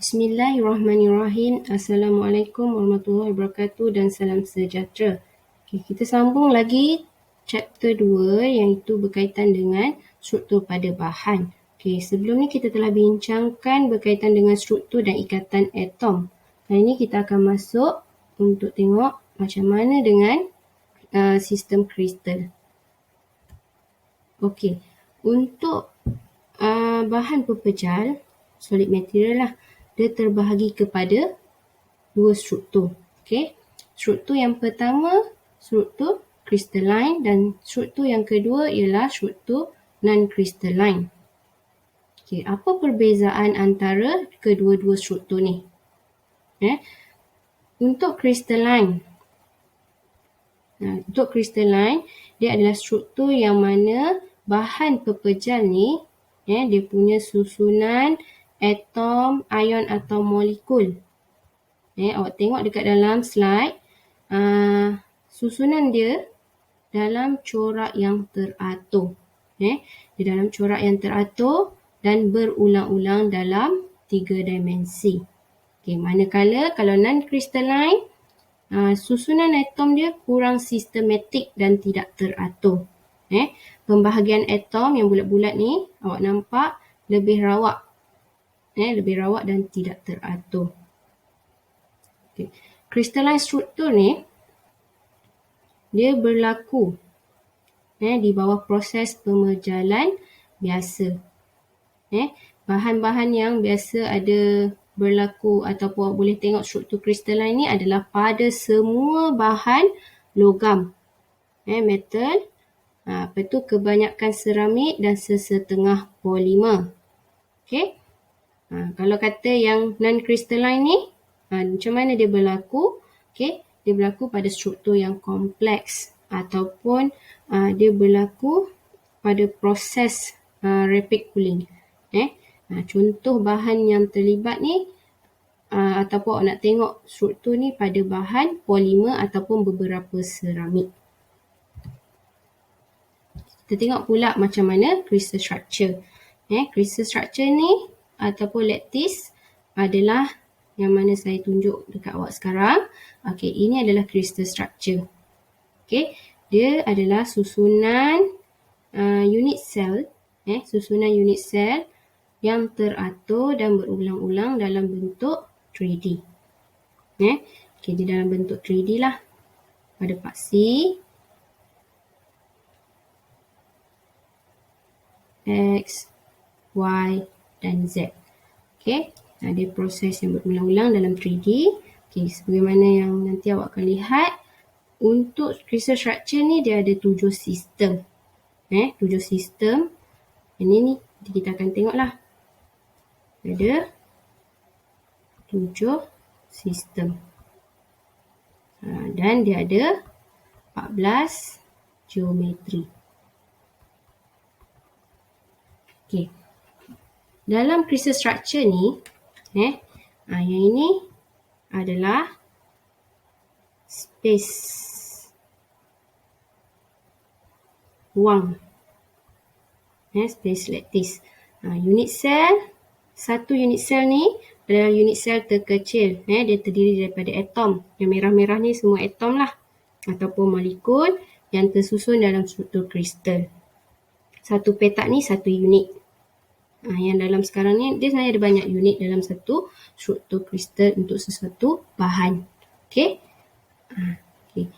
Bismillahirrahmanirrahim. Assalamualaikum warahmatullahi wabarakatuh dan salam sejahtera. Okay, kita sambung lagi chapter 2 iaitu berkaitan dengan struktur pada bahan. Okay, sebelum ni kita telah bincangkan berkaitan dengan struktur dan ikatan atom. Kali ni kita akan masuk untuk tengok macam mana dengan sistem kristal. Okey, untuk bahan pepejal, solid material lah, dia terbahagi kepada dua struktur. Okey, struktur yang pertama struktur crystalline dan struktur yang kedua ialah struktur non-crystalline. Okey, apa perbezaan antara kedua-dua struktur ni? Untuk crystalline, dia adalah struktur yang mana bahan pepejal ni dia punya susunan atom, ion atau molekul. Awak tengok dekat dalam slide, susunan dia dalam corak yang teratur. Dia dalam corak yang teratur dan berulang-ulang dalam 3 dimensi. Okay, manakala kalau non-crystalline, susunan atom dia kurang sistematik dan tidak teratur. Pembahagian atom yang bulat-bulat ni awak nampak lebih rawak. Lebih rawak dan tidak teratur. Okay. Crystalline struktur ni dia berlaku di bawah proses pemejalan biasa. Bahan-bahan yang biasa ada berlaku ataupun boleh tengok struktur crystalline ni adalah pada semua bahan logam, metal, lepas tu kebanyakan seramik dan sesetengah polimer. Okay. Kalau kata yang non-crystalline ni, macam mana dia berlaku? Okay. Dia berlaku pada struktur yang kompleks ataupun dia berlaku pada proses rapid cooling. Contoh bahan yang terlibat ni ataupun awak nak tengok struktur ni pada bahan polimer ataupun beberapa seramik. Kita tengok pula macam mana crystal structure. Crystal structure ni ataupun lattice adalah yang mana saya tunjuk dekat awak sekarang. Okey, ini adalah crystal structure. Okey, dia adalah susunan unit cell, susunan unit cell yang teratur dan berulang-ulang dalam bentuk 3D. Okey, di dalam bentuk 3D lah. Pada paksi X, Y dan Z. Okey, dia proses yang berulang-ulang dalam 3D. Okey, sebagaimana yang nanti awak akan lihat, untuk crystal structure ni dia ada 7 sistem. 7 sistem. Ini ni kita akan tengoklah. Ada 7 sistem. Dan dia ada 14 geometri. Okey. Dalam crystal structure ni, yang ini adalah space ruang. Space lattice. Unit cell, satu unit cell ni adalah unit cell terkecil. Dia terdiri daripada atom. Yang merah-merah ni semua atom lah. Ataupun molekul yang tersusun dalam struktur kristal. Satu petak ni satu unit. Yang dalam sekarang ni dia sebenarnya ada banyak unit dalam satu struktur kristal untuk sesuatu bahan. Okey. Okay.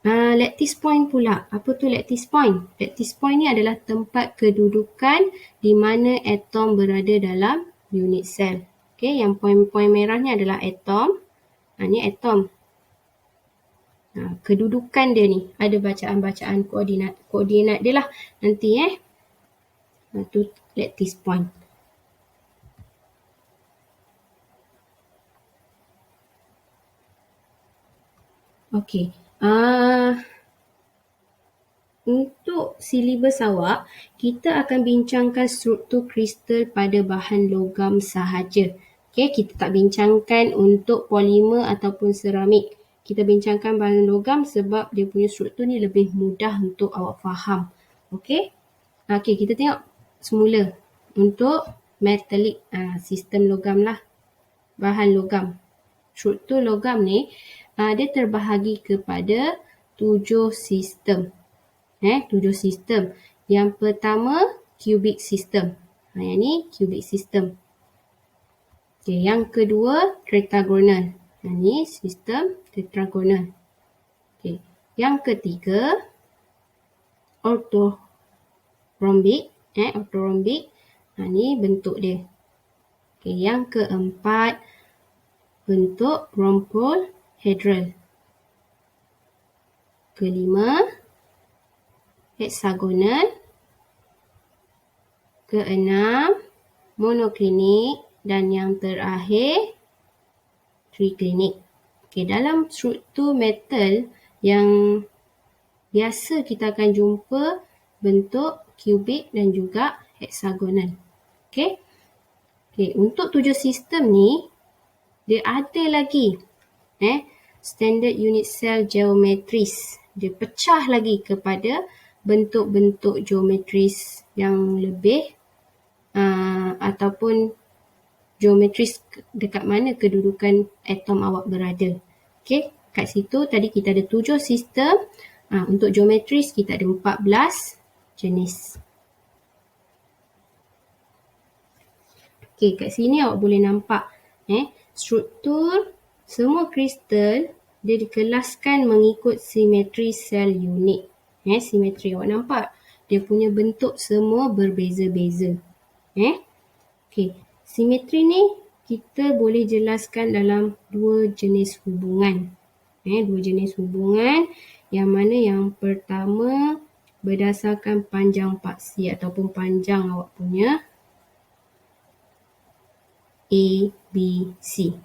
Lattice point pula. Apa tu lattice point? Lattice point ni adalah tempat kedudukan di mana atom berada dalam unit cell. Okey, yang poin-poin merah ni adalah atom. Ni atom. Kedudukan dia ni ada bacaan-bacaan koordinat dia lah nanti tu lattice point. Okey. Untuk silibus awak, kita akan bincangkan struktur kristal pada bahan logam sahaja. Okey, kita tak bincangkan untuk polimer ataupun seramik. Kita bincangkan bahan logam sebab dia punya struktur ni lebih mudah untuk awak faham. Okey. Okey, kita tengok semula untuk metallic, sistem logam lah. bahan logam. Struktur logam ni dia terbahagi kepada 7 sistem. 7 sistem. Yang pertama cubic system. Yang ni cubic system. Okay, yang kedua tetragonal. Yang ni sistem tetragonal. Okay. Yang ketiga orthorhombic. Orthorhombic. Ni bentuk dia. Okay. Yang keempat bentuk rhombohedral. Kelima hexagonal. Keenam monoklinik. Dan yang terakhir triklinik. Okay, dalam struktur metal yang biasa kita akan jumpa bentuk kubik dan juga hexagonal. Okay. Okay, untuk 7 sistem ni dia ada lagi standard unit cell geometris. Dia pecah lagi kepada bentuk-bentuk geometris yang lebih ataupun geometris dekat mana kedudukan atom awak berada. Okey, kat situ tadi kita ada 7 sistem. Untuk geometris kita ada 14 jenis. Okey, kat sini awak boleh nampak struktur semua kristal dia dikelaskan mengikut simetri sel unit. Simetri awak nampak dia punya bentuk semua berbeza-beza. Okey. Simetri ni kita boleh jelaskan dalam 2 jenis hubungan. 2 jenis hubungan yang mana yang pertama berdasarkan panjang paksi ataupun panjang awak punya A, B, C.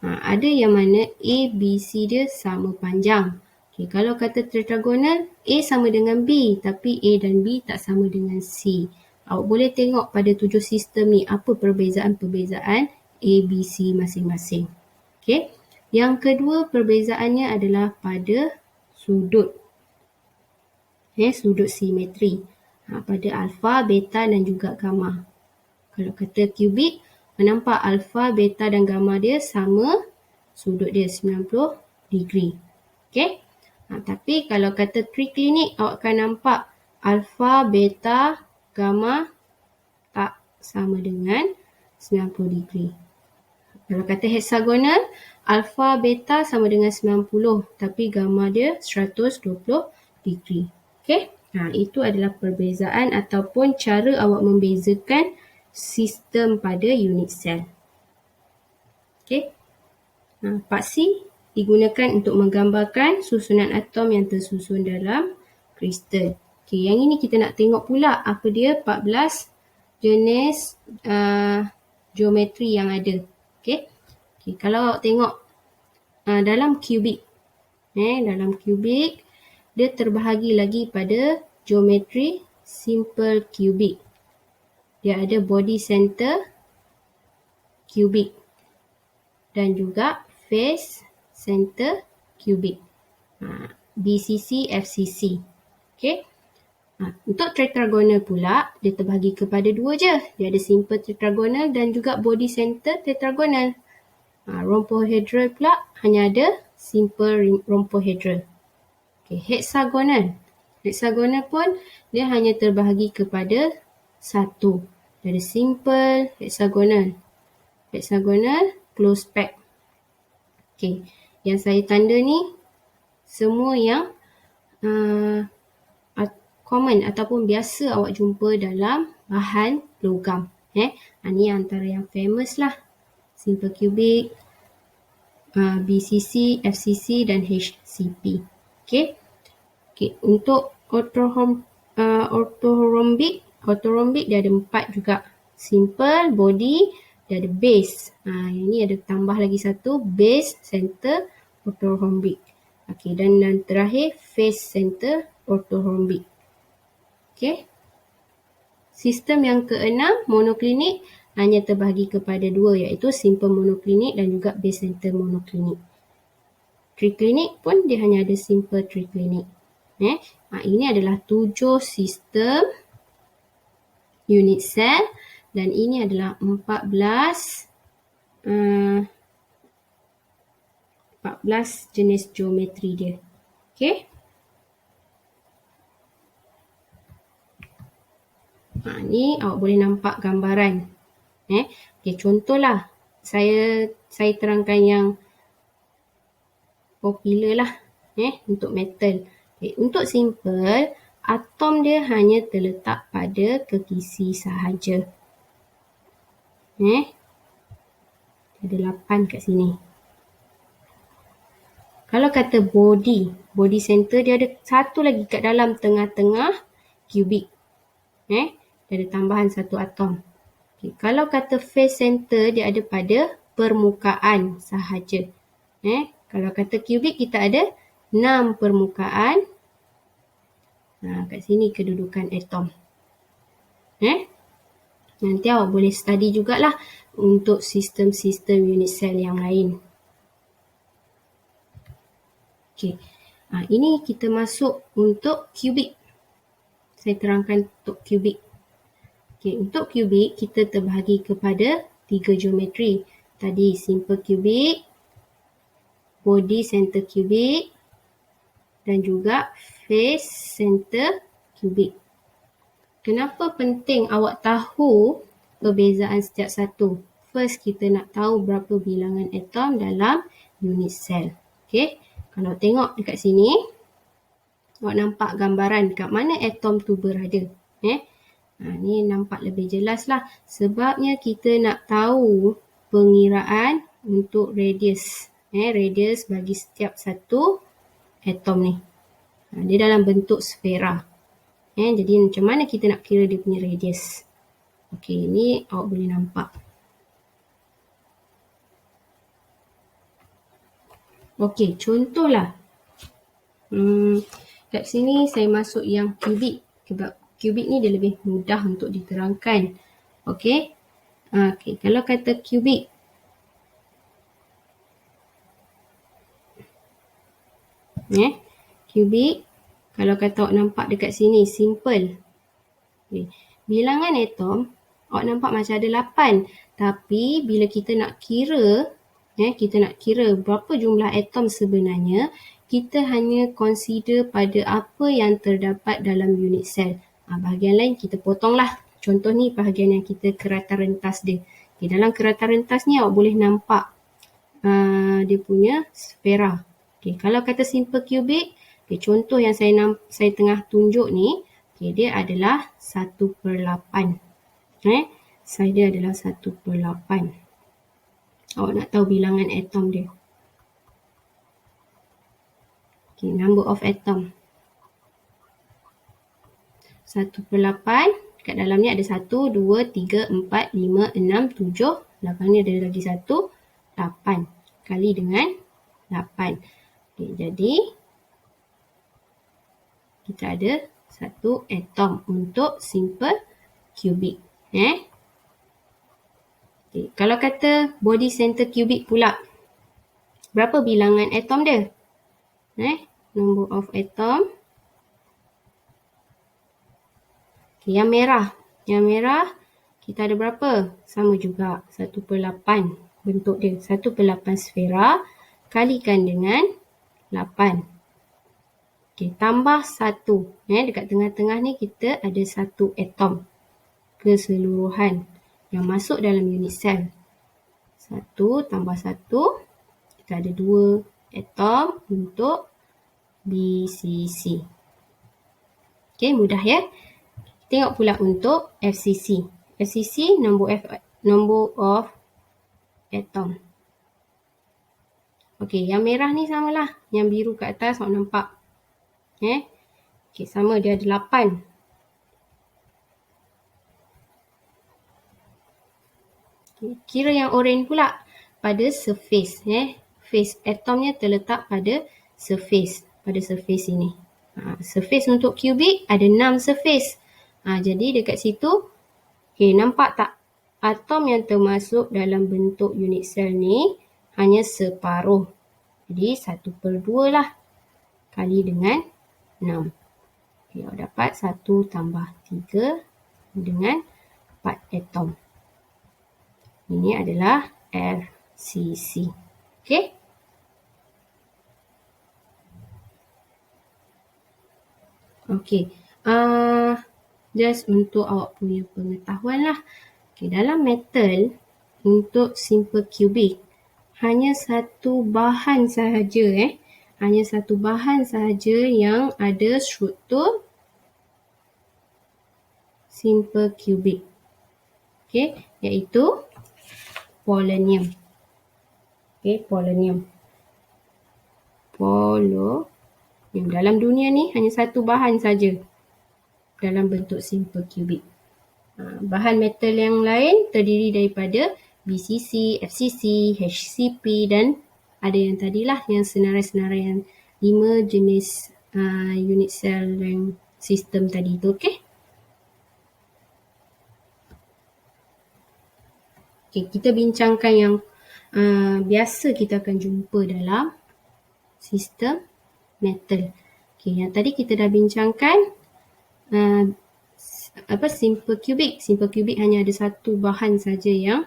Ada yang mana A, B, C dia sama panjang. Okay, kalau kata tetragonal, A sama dengan B tapi A dan B tak sama dengan C. Awak boleh tengok pada 7 sistem ni apa perbezaan-perbezaan A, B, C masing-masing. Okay. Yang kedua perbezaannya adalah pada sudut. Sudut simetri. Pada alfa, beta dan juga gamma. Kalau kata kubik, nampak alfa, beta dan gamma dia sama sudut dia 90 degree. Okay. Tapi kalau kata triklinik, awak akan nampak alfa, beta, gamma tak sama dengan 90 degree. Kalau kata hexagonal, alfa, beta sama dengan 90 tapi gamma dia 120 degree. Okay? Itu adalah perbezaan ataupun cara awak membezakan sistem pada unit sel. Okay? Paksi digunakan untuk menggambarkan susunan atom yang tersusun dalam kristal. Okay, yang ini kita nak tengok pula apa dia 14 jenis geometri yang ada. Okay, kalau awak tengok dalam kubik. Dalam kubik dia terbahagi lagi pada geometri simple kubik. Dia ada body center kubik dan juga face center kubik. BCC, FCC. Okay. Untuk tetragonal pula, dia terbahagi kepada 2 je. Dia ada simple tetragonal dan juga body center tetragonal. Rhombohedral pula hanya ada simple rhombohedral. Okay, hexagonal. Hexagonal pun dia hanya terbahagi kepada 1. Dia ada simple hexagonal. Hexagonal close pack. Okay, yang saya tanda ni semua yang common ataupun biasa awak jumpa dalam bahan logam. Ni antara yang famous lah. Simple cubic, BCC, FCC dan HCP. Okay. Untuk orthorhombic dia ada 4 juga. Simple, body, dia ada base. Yang ni ada tambah lagi satu, base center orthorhombic. Okay, dan terakhir face center orthorhombic. Okay. Sistem yang keenam, monoklinik, hanya terbahagi kepada 2 iaitu simple monoklinik dan juga base center monoklinik. Triklinik pun dia hanya ada simple triklinik. Ini adalah 7 sistem unit cell dan ini adalah 14 14 jenis geometri dia. Okey. Ni awak boleh nampak gambaran. Okey, contohlah. Saya terangkan yang popular lah. Untuk metal. Okay, untuk simple, atom dia hanya terletak pada kekisi sahaja. Ada 8 kat sini. Kalau kata body center dia ada satu lagi kat dalam tengah-tengah kubik. Dia ada tambahan satu atom. Okay, kalau kata face center dia ada pada permukaan sahaja. Kalau kata kubik kita ada 6 permukaan. Kat sini kedudukan atom. Nanti awak boleh study jugalah untuk sistem-sistem unit cell yang lain. Okey. Ini kita masuk untuk kubik. Saya terangkan untuk kubik. Okey, untuk kubik kita terbahagi kepada 3 geometri. Tadi simple kubik, body center kubik dan juga face center kubik. Kenapa penting awak tahu perbezaan setiap satu? First, kita nak tahu berapa bilangan atom dalam unit cell. Okey. Kalau tengok dekat sini, awak nampak gambaran dekat mana atom tu berada. Ni nampak lebih jelas lah. Sebabnya kita nak tahu pengiraan untuk radius. Radius bagi setiap satu atom ni. Dia dalam bentuk sfera. Jadi macam mana kita nak kira dia punya radius. Okey, ni awak boleh nampak. Okey, contohlah. Kat sini saya masuk yang kubik. Sebab kubik ni dia lebih mudah untuk diterangkan. Okey. Okey, kalau kata kubik. Kubik. Kalau kata awak nampak dekat sini, simple. Okay. Bilangan atom, awak nampak macam ada 8. Tapi bila kita nak kira, berapa jumlah atom sebenarnya, kita hanya consider pada apa yang terdapat dalam unit cell. Bahagian lain kita potonglah. Contoh ni bahagian yang kita keratan rentas dia. Okay, dalam keratan rentas ni awak boleh nampak dia punya sfera. Okay, kalau kata simple kubik, contoh yang saya tengah tunjuk ni, dia adalah 1/8. Size dia adalah 1/8. Awak nak tahu bilangan atom dia. Okay, number of atom. 1/8. Kat dalam ni ada 1, 2, 3, 4, 5, 6, 7. Belakang ni ada lagi 1. 8. Kali dengan 8. Okay, jadi kita ada satu atom untuk simple kubik. Okay. Kalau kata body center kubik pula, berapa bilangan atom dia? Number of atom. Okay, yang merah. Yang merah kita ada berapa? Sama juga 1/8 bentuk dia. 1/8 sfera kalikan dengan 8. Okay, tambah 1. Dekat tengah-tengah ni kita ada 1 atom keseluruhan yang masuk dalam unit cell. 1 tambah 1, kita ada 2 atom untuk BCC. Okay, mudah ya. Tengok pula untuk FCC. FCC, number of atom. Okay, yang merah ni samalah. Yang biru kat atas awak nampak. Okay, sama, dia ada 8. Okay, kira yang oren pula pada surface. Face atomnya terletak pada surface. Pada surface ini. Surface untuk kubik ada 6 surface. Jadi dekat situ, okay, nampak tak? Atom yang termasuk dalam bentuk unit cell ni hanya separuh. Jadi 1/2 lah. Kali dengan 6. Okay, awak dapat 1 tambah 3 dengan 4 atom. Ini adalah cc. Okey. Okey. Just untuk awak punya pengetahuan lah. Okey, dalam metal untuk simple cubic hanya satu bahan sahaja hanya satu bahan sahaja yang ada struktur simple cubic. Okey, iaitu polonium. Okey, polonium. Dalam dunia ni hanya satu bahan saja dalam bentuk simple cubic. Bahan metal yang lain terdiri daripada BCC, FCC, HCP dan ada yang tadilah yang senarai-senarai yang 5 jenis unit cell yang sistem tadi tu. Okey. Okey, kita bincangkan yang biasa kita akan jumpa dalam sistem metal. Okey, yang tadi kita dah bincangkan simple cubic. Simple cubic hanya ada satu bahan saja yang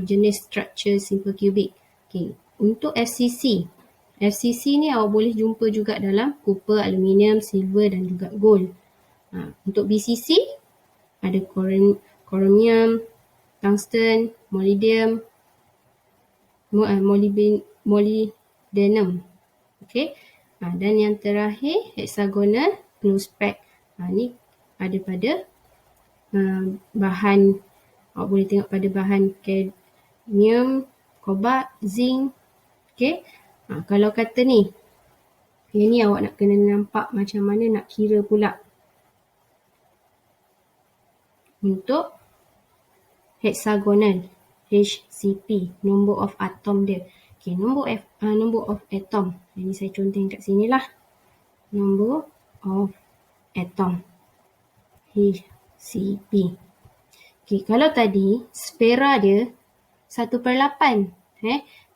jenis structure simple cubic. Okey, untuk FCC. FCC ni awak boleh jumpa juga dalam copper, aluminium, silver dan juga gold. Untuk BCC ada chromium, tungsten, molybdenum. Okey. Dan yang terakhir hexagonal close pack. Ni ada pada bahan, awak boleh tengok pada bahan cadmium, kobalt, zinc. Okey. Kalau kata ni, yang ni awak nak kena nampak macam mana nak kira pula untuk hexagonal HCP, number of atom dia. Okey, number of atom. Ini saya contohin kat sini lah. Number of atom HCP. Okey, kalau tadi sfera dia 1/8.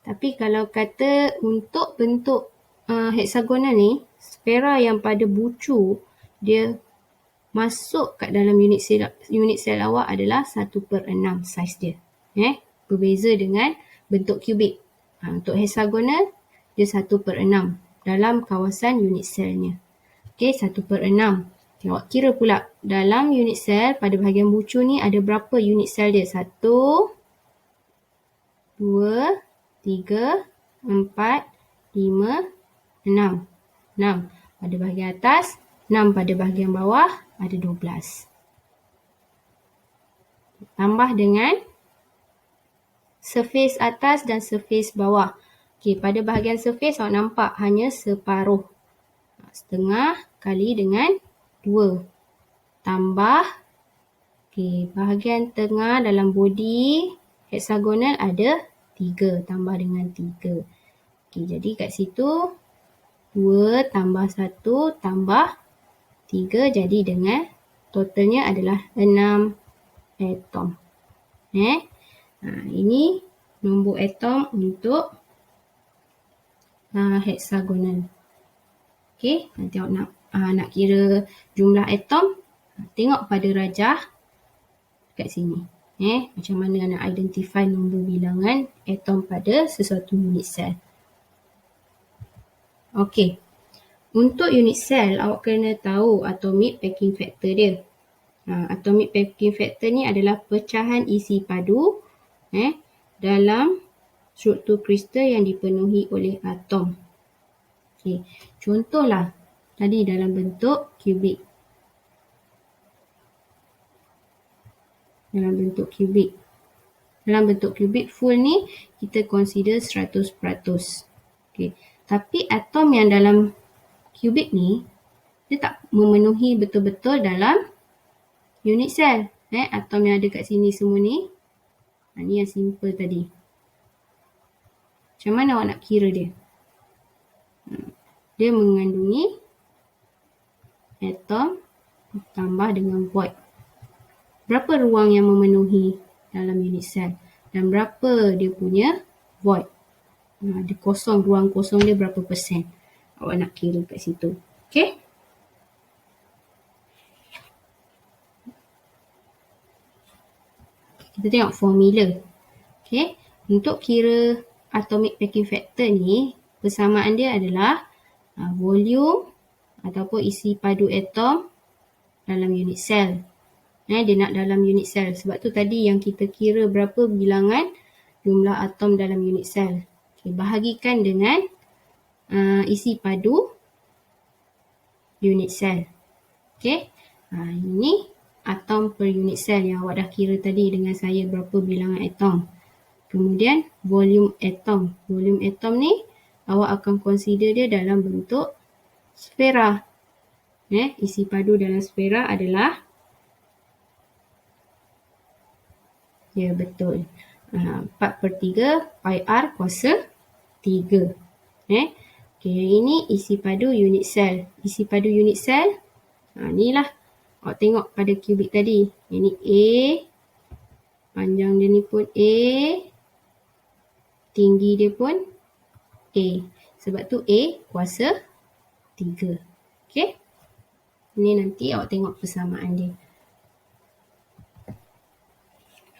Tapi kalau kata untuk bentuk hexagonal ni, sfera yang pada bucu dia masuk kat dalam unit sel awak adalah 1/6 saiz dia. Berbeza dengan bentuk kubik. Untuk hexagonal dia 1/6 dalam kawasan unit selnya. Okey, 1/6. Okay, awak kira pula dalam unit sel pada bahagian bucu ni ada berapa unit sel dia? 1, 2, 3, 4, 5, 6. 6 pada bahagian atas, 6 pada bahagian bawah, ada 12. Tambah dengan surface atas dan surface bawah. Okey, pada bahagian surface awak nampak hanya separuh. Setengah kali dengan 2. Tambah, okey, bahagian tengah dalam body hexagonal ada 3, tambah dengan 3. Okey, jadi kat situ 2 tambah 1 tambah 3, jadi dengan totalnya adalah 6 atom. Ini nombor atom untuk hexagonal. Okey, nanti awak nak kira jumlah atom, tengok pada rajah kat sini. Macam mana nak identify nombor bilangan atom pada sesuatu unit sel. Okey. Untuk unit sel, awak kena tahu atomic packing factor dia. Atomic packing factor ni adalah pecahan isi padu dalam struktur kristal yang dipenuhi oleh atom. Okey. Contohlah tadi dalam bentuk kubik. Dalam bentuk kubik full ni kita consider 100%. Okey. Tapi atom yang dalam kubik ni dia tak memenuhi betul-betul dalam unit sel. Atom yang ada kat sini semua ni, ni yang simple tadi. Macam mana awak nak kira dia? Dia mengandungi atom tambah dengan void. Berapa ruang yang memenuhi dalam unit sel dan berapa dia punya void. Dia kosong, ruang kosong dia berapa persen. Awak nak kira kat situ. Okey? Kita tengok formula. Okey? Untuk kira atomic packing factor ni, persamaan dia adalah volume ataupun isi padu atom dalam unit sel. Dia nak dalam unit sel. Sebab tu tadi yang kita kira berapa bilangan jumlah atom dalam unit sel. Okay, bahagikan dengan isi padu unit sel. Okay. Ini atom per unit sel yang awak dah kira tadi dengan saya berapa bilangan atom. Kemudian volume atom. Volume atom ni awak akan consider dia dalam bentuk sfera. Isi padu dalam sfera adalah, ya betul, 4/3 pi r kuasa 3. Okay, yang ini isi padu unit sel. Isi padu unit sel, ni lah. Awak tengok pada kubik tadi. Ini A, panjang dia ni pun A, tinggi dia pun A. Sebab tu A kuasa 3. Okay. Ini nanti awak tengok persamaan dia.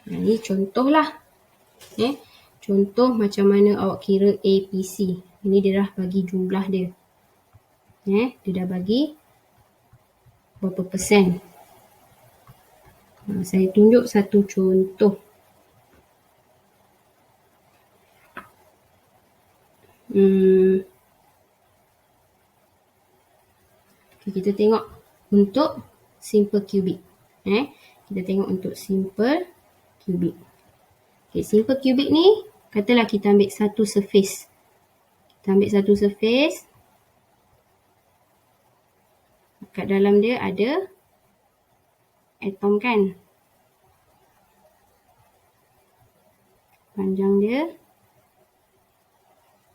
Ini contoh lah. Contoh macam mana awak kira APC. Ini dia dah bagi jumlah dia. Dia dah bagi berapa persen. Saya tunjuk satu contoh. Kita tengok untuk simple cubic. Kita tengok untuk simple cubic. Okay, simple cubic ni, katalah kita ambil satu surface. Kita ambil satu surface. Kat dalam dia ada atom kan. Panjang dia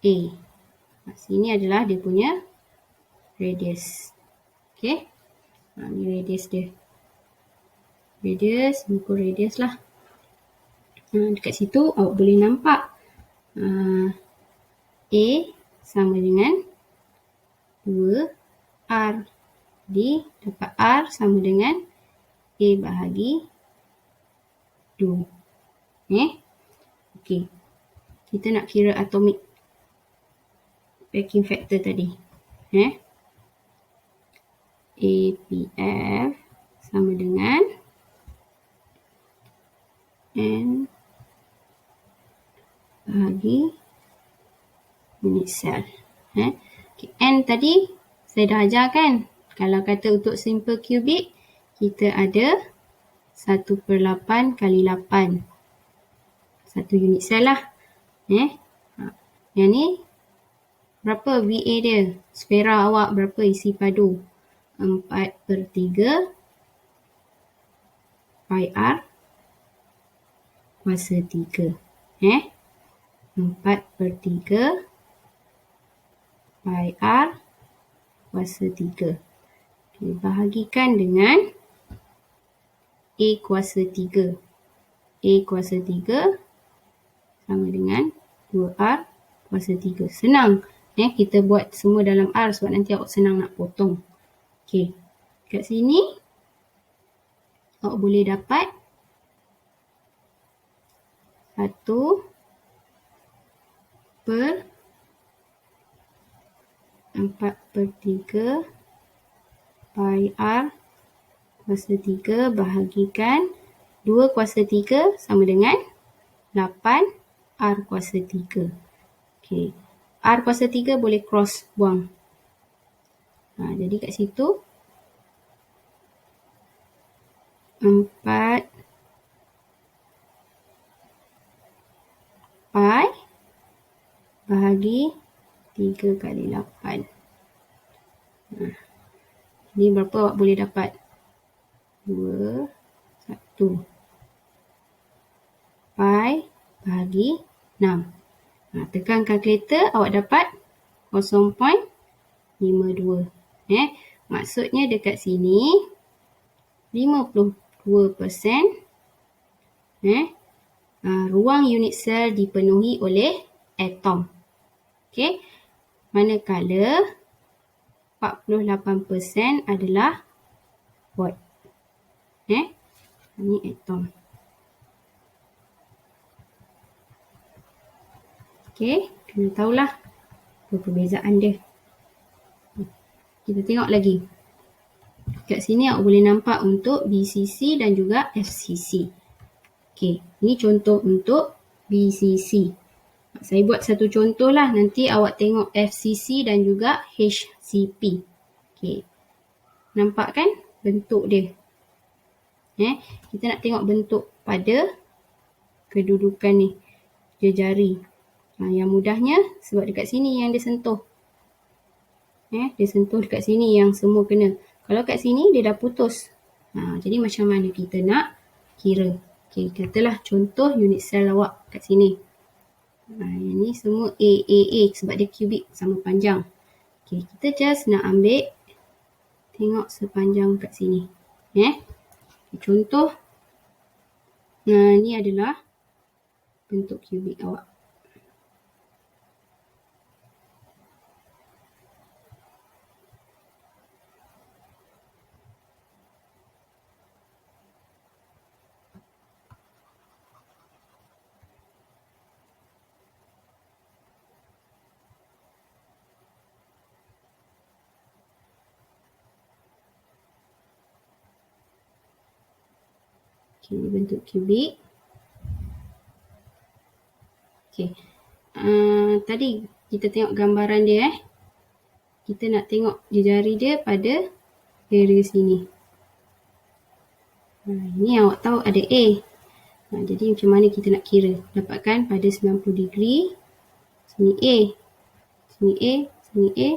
A. Sini adalah dia punya radius. Okay. Ni radius dia. Radius, ukur radius lah. Dekat situ awak boleh nampak A sama dengan 2R. Jadi dapat R sama dengan A bahagi 2. Okay. Kita nak kira atomic packing factor tadi. APF sama dengan N bahagi unit sel. Okay. N tadi saya dah ajar kan. Kalau kata untuk simple cubic, kita ada 1/8 kali 8. Satu unit sel lah. Yang ni berapa VA dia? Sfera awak berapa isi padu? 4/3 pi r kuasa 3. 4/3 pi r kuasa 3. Okay, bahagikan dengan A kuasa 3. A kuasa 3 sama dengan 2R kuasa 3. Senang. Kita buat semua dalam R sebab nanti awak senang nak potong. Okay. Kat sini awak boleh dapat 1/4/3 pi r kuasa 3 bahagikan 2 kuasa 3 sama dengan 8 R kuasa 3. Okay. R kuasa 3 boleh cross buang. Jadi kat situ 4 pi bahagi 3 kali 8. Ini berapa awak boleh dapat? 2, 1. Pi bahagi 6. Tekan kalkulator, awak dapat 0.52. Maksudnya dekat sini 52% ruang unit sel dipenuhi oleh atom. Okay. Manakala 48% adalah void. Ini atom. Okey, kena tahulah apa perbezaan dia. Kita tengok lagi. Kat sini awak boleh nampak untuk BCC dan juga FCC. Okey, ini contoh untuk BCC. Saya buat satu contoh lah, nanti awak tengok FCC dan juga HCP. Okey, nampak kan bentuk dia? Kita nak tengok bentuk pada kedudukan ni, jari. Yang mudahnya sebab dekat sini yang dia sentuh. Dia sentuh dekat sini yang semua kena. Kalau kat sini dia dah putus. Jadi macam mana kita nak kira? Okey, katalah contoh unit sel awak kat sini. Yang ni semua A sebab dia kubik sama panjang. Okey, kita just nak ambil tengok sepanjang kat sini. Contoh ni adalah bentuk kubik awak. Okey, bentuk kubik. Okey. Tadi kita tengok gambaran dia. Kita nak tengok jari dia pada area sini. Ini awak tahu ada A. Jadi macam mana kita nak kira? Dapatkan pada 90 degree. Sini A. Sini A. Sini A.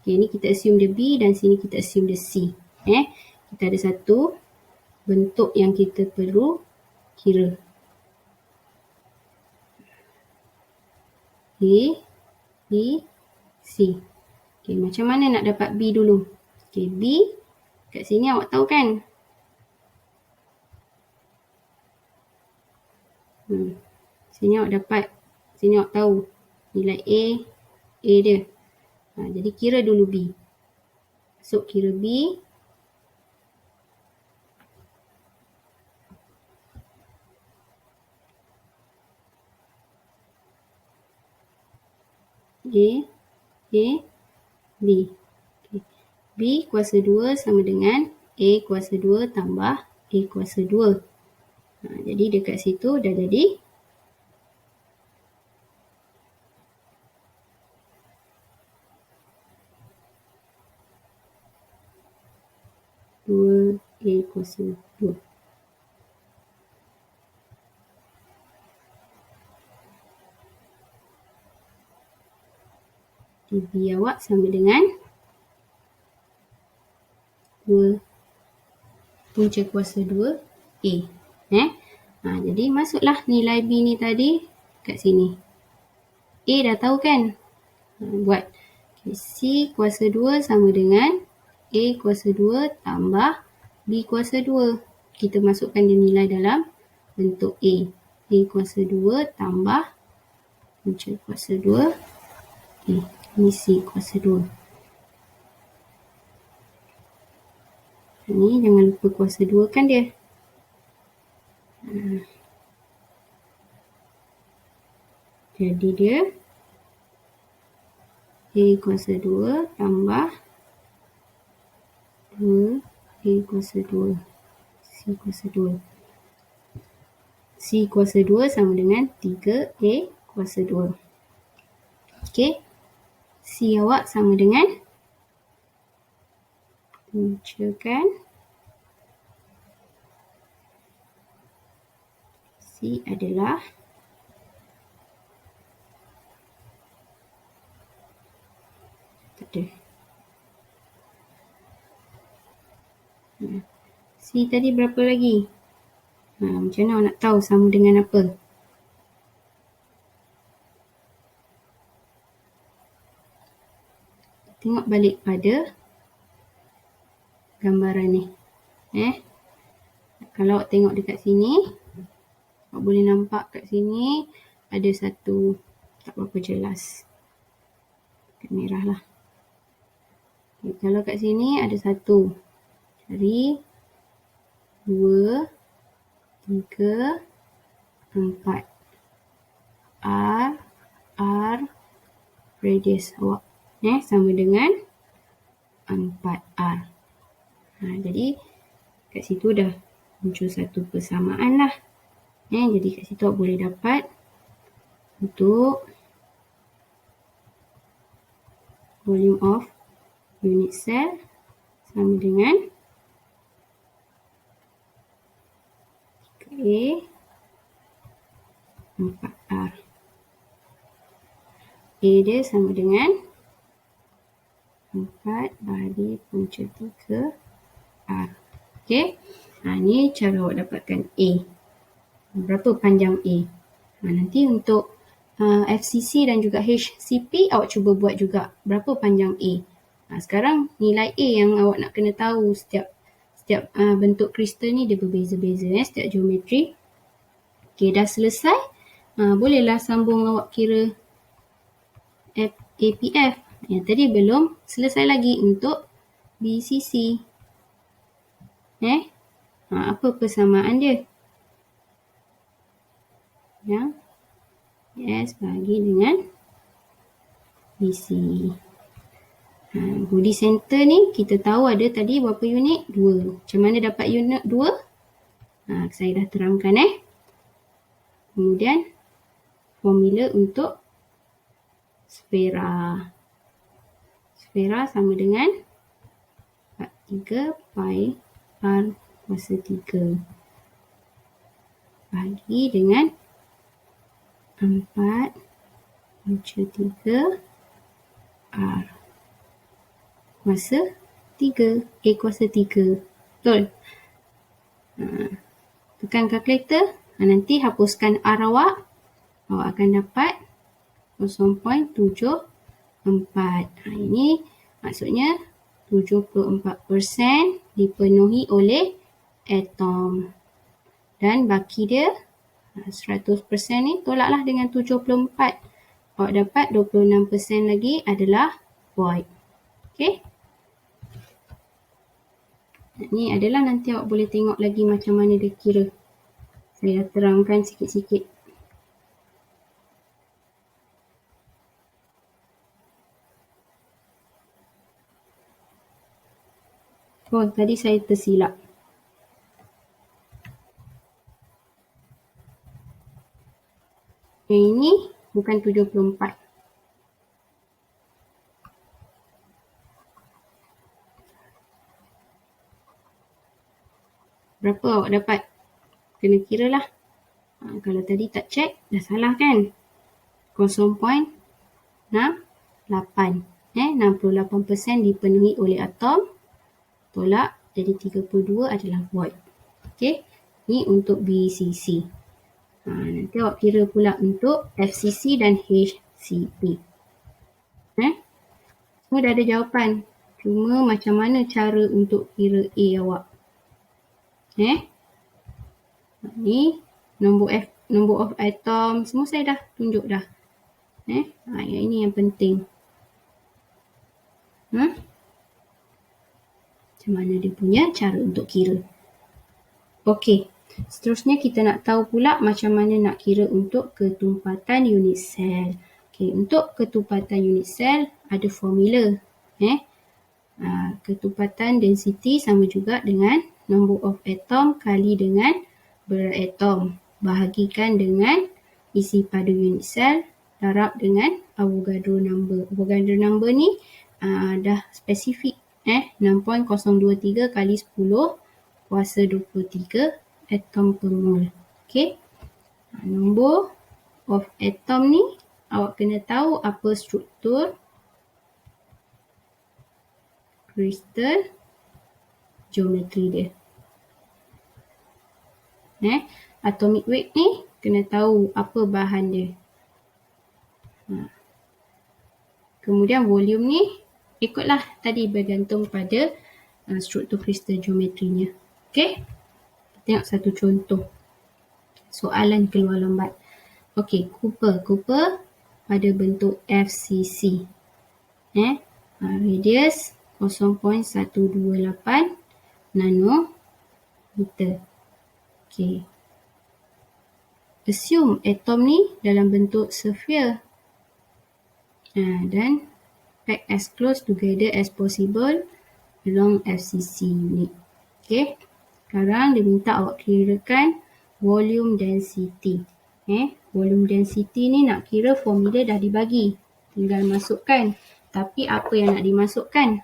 Okey, ni kita assume dia B dan sini kita assume dia C. Kita ada satu bentuk yang kita perlu kira. A, B, C. Okey, macam mana nak dapat B dulu? Okey, B kat sini awak tahu kan? Sini awak dapat, sini awak tahu nilai A dia. Jadi kira dulu B. Masuk kira B. A, B. Okay. B kuasa 2 sama dengan A kuasa 2 tambah A kuasa 2. Jadi dekat situ dah jadi 2A kuasa 2. B awak sama dengan 2 punca kuasa 2A. Jadi masuklah nilai B ni tadi kat sini. A dah tahu kan? Buat. Okay, C kuasa 2 sama dengan A kuasa 2 tambah B kuasa 2. Kita masukkan dia nilai dalam bentuk A. A kuasa 2 tambah punca kuasa 2. Ini C kuasa 2. Ini jangan lupa kuasa 2 kan dia. Jadi dia A kuasa 2 tambah 2 A kuasa 2 C kuasa 2. C kuasa 2 sama dengan 3A kuasa 2. Okey. C awak sama dengan puncakan C adalah C tadi berapa lagi? Macam mana awak nak tahu sama dengan apa? Tengok balik pada gambaran ni. Kalau awak tengok dekat sini, awak boleh nampak kat sini ada satu, tak berapa jelas. Kat merah lah. Okay, kalau kat sini ada satu. Cari 2, 3, 4. R, radius awak. Sama dengan 4R. Jadi kat situ dah muncul satu persamaan lah. Jadi kat situ awak boleh dapat untuk volume of unit cell sama dengan A 4R. A dia sama dengan 4 bahagi punca 3R. Okey. Ni cara awak dapatkan A. Berapa panjang A. Nanti untuk FCC dan juga HCP awak cuba buat juga berapa panjang A. Sekarang nilai A yang awak nak kena tahu. Setiap bentuk kristal ni dia berbeza-beza, setiap geometri. Okey, dah selesai. Bolehlah sambung awak kira APF. Yang tadi belum selesai lagi untuk BCC. Apa persamaan dia? S bagi dengan BC. Body center ni kita tahu ada tadi berapa unit? 2. Macam mana dapat unit 2? Saya dah terangkan. Kemudian formula untuk sfera. Sfera sama dengan 43 pi R kuasa 3 bagi dengan 4 punca 3 R kuasa 3. A kuasa 3. Betul? Tekan kalkulator. Nanti hapuskan R awak. Awak akan dapat 0.74. Ini maksudnya 74% dipenuhi oleh atom. Dan baki dia 100% ni tolaklah dengan 74. Awak dapat 26% lagi adalah void. Okey. Ni adalah nanti awak boleh tengok lagi macam mana dia kira. Saya terangkan sikit-sikit. Tadi saya tersilap. Yang ini bukan 74. Berapa awak dapat? Kena kira lah. Kalau tadi tak check, dah salah kan? 0.68. 68% dipenuhi oleh atom. Tolak, jadi 32 adalah void. Okey. Ni untuk BCC. Nanti awak kira pula untuk FCC dan HCP. Semua dah ada jawapan. Cuma macam mana cara untuk kira A awak. Ni number of atom. Semua saya dah tunjuk dah. Yang ini yang penting. Macam mana dia punya cara untuk kira. Okey. Seterusnya kita nak tahu pula macam mana nak kira untuk ketumpatan unit sel. Okey, untuk ketumpatan unit sel ada formula. Ketumpatan density sama juga dengan number of atom kali dengan berat atom. Bahagikan dengan isi pada unit sel darab dengan Avogadro number. Avogadro number ni dah spesifik. 6.023 kali 10 kuasa 23 atom per mol. Okey. Number of atom ni awak kena tahu apa struktur kristal geometri dia. Atomic weight ni kena tahu apa bahan dia. Kemudian volume ni ikutlah tadi bergantung pada struktur kristal geometrinya. Okey. Tengok satu contoh. Soalan keluar lambat. Okey, Cooper pada bentuk FCC. Radius 0.128 nanometer. Okey. Assume atom ni dalam bentuk sphere. Dan pack as close together as possible along FCC unit. Okay. Sekarang dia minta awak kirakan volume density. Volume density ni nak kira formula dah dibagi. Tinggal masukkan. Tapi apa yang nak dimasukkan?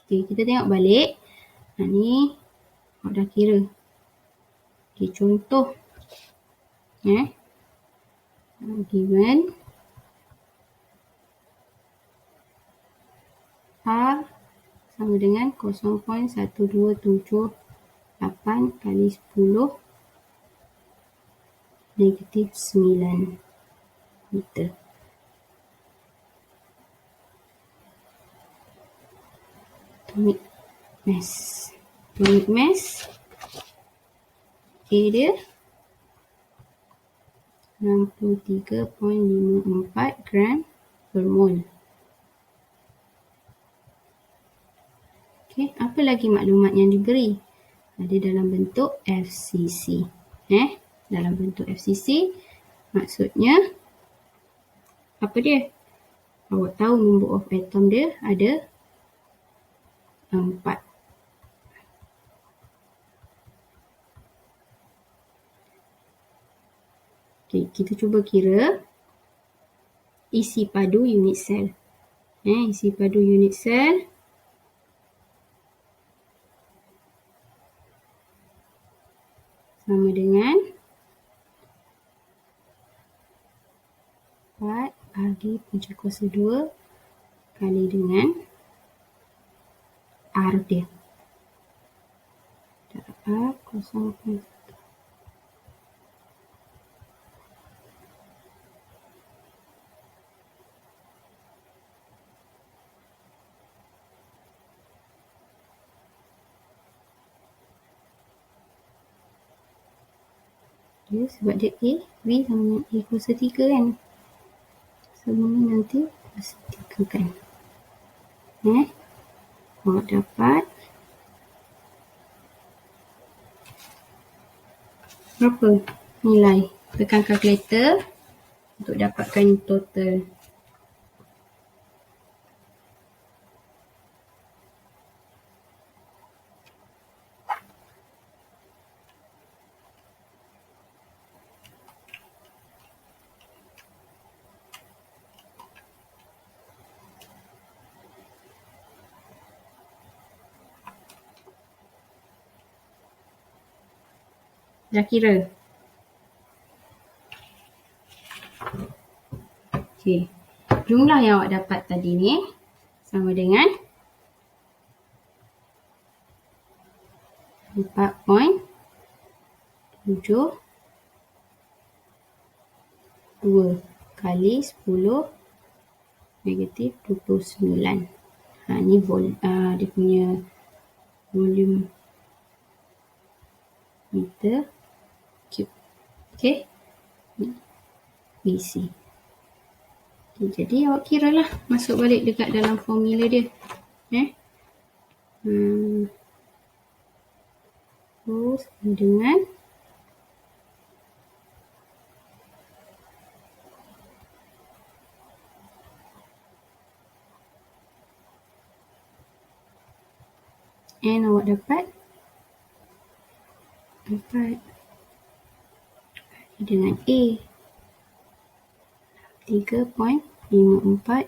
Okay, kita tengok balik. Ni awak dah kira. Okay, contoh. Given R sama dengan 0.1278 kali 10 negatif 9 meter. Atomic mass. Atomic mass. Dia 63.54 gram per mol. Okay, apa lagi maklumat yang diberi? Ada dalam bentuk FCC. Dalam bentuk FCC, maksudnya apa dia? Awak tahu number of atom dia ada 4. Okay, kita cuba kira isi padu unit sel. Isi padu unit sel sama dengan 4 bagi punca kuasa 2 kali dengan R dia. R 0.1. Ya, sebab dia A, V sama dengan A kuasa 3 kan. Semua nanti kuasa 3 kan. Awak dapat berapa nilai? Tekan kalkulator untuk dapatkan total. Dah kira? Okay. Jumlah yang awak dapat tadi ni sama dengan 4.72 kali 10 negatif 29. Ni dia punya volume meter cube. Okay. BC. Okay, jadi awak kira lah. Masuk balik dekat dalam formula dia. Terus dengan N awak dapat dengan A 3.54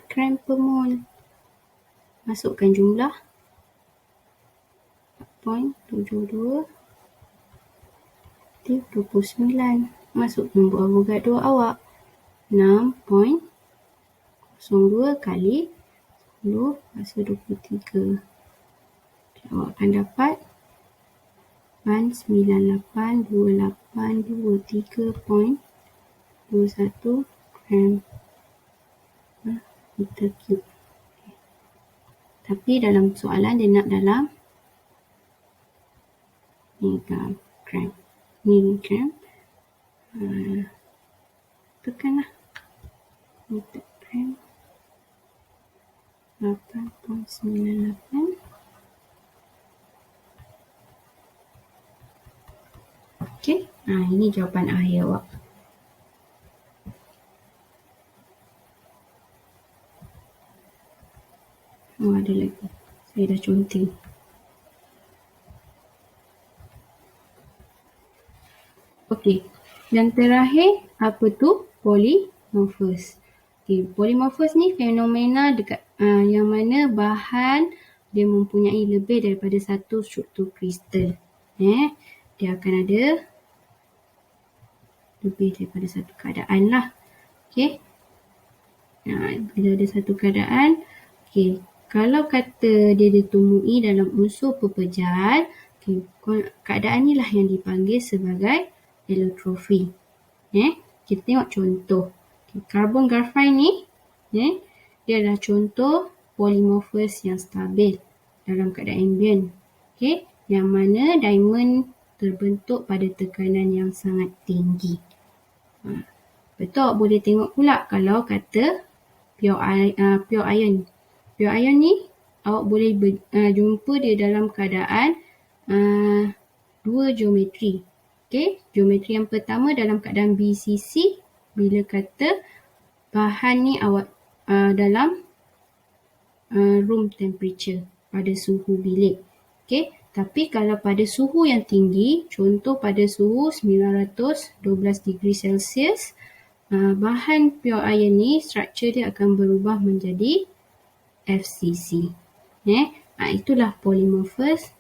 gram per mol. Masukkan jumlah 4.72 29. Masuk nombor Avogadro awak 6.02 kali 10 kuasa 23. Awak akan dapat 9982823.21 gram meter cube. Tapi dalam soalan dia nak dalam miligram. Tekanlah meter gram 8.98. Okay, ini jawapan akhir awak. Ada lagi. Saya dah conteng. Okey. Dan terakhir, apa tu? Polymorphous. Okey, polymorphous ni fenomena dekat yang mana bahan dia mempunyai lebih daripada satu struktur kristal. Dia akan ada lebih daripada satu keadaan lah. Okey. Bila ada satu keadaan, okey, kalau kata dia ditemui dalam unsur pepejal, okey, keadaan inilah yang dipanggil sebagai allotrophy. Kita tengok contoh. Okay, karbon grafit ni, dia adalah contoh polymorphous yang stabil dalam keadaan ambient. Okay, yang mana diamond terbentuk pada tekanan yang sangat tinggi. Betul, boleh tengok pula kalau kata pure iron. Pure iron ni awak boleh jumpa dia dalam keadaan dua geometri. Okay, geometri yang pertama dalam keadaan BCC bila kata bahan ni awak dalam room temperature, pada suhu bilik. Okay, tapi kalau pada suhu yang tinggi, contoh pada suhu 912 degree Celsius, bahan pure iron ni struktur dia akan berubah menjadi FCC. Itulah polymorphous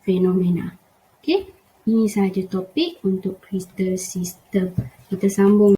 fenomena. Okay, ini sahaja topik untuk crystal system. Kita sambung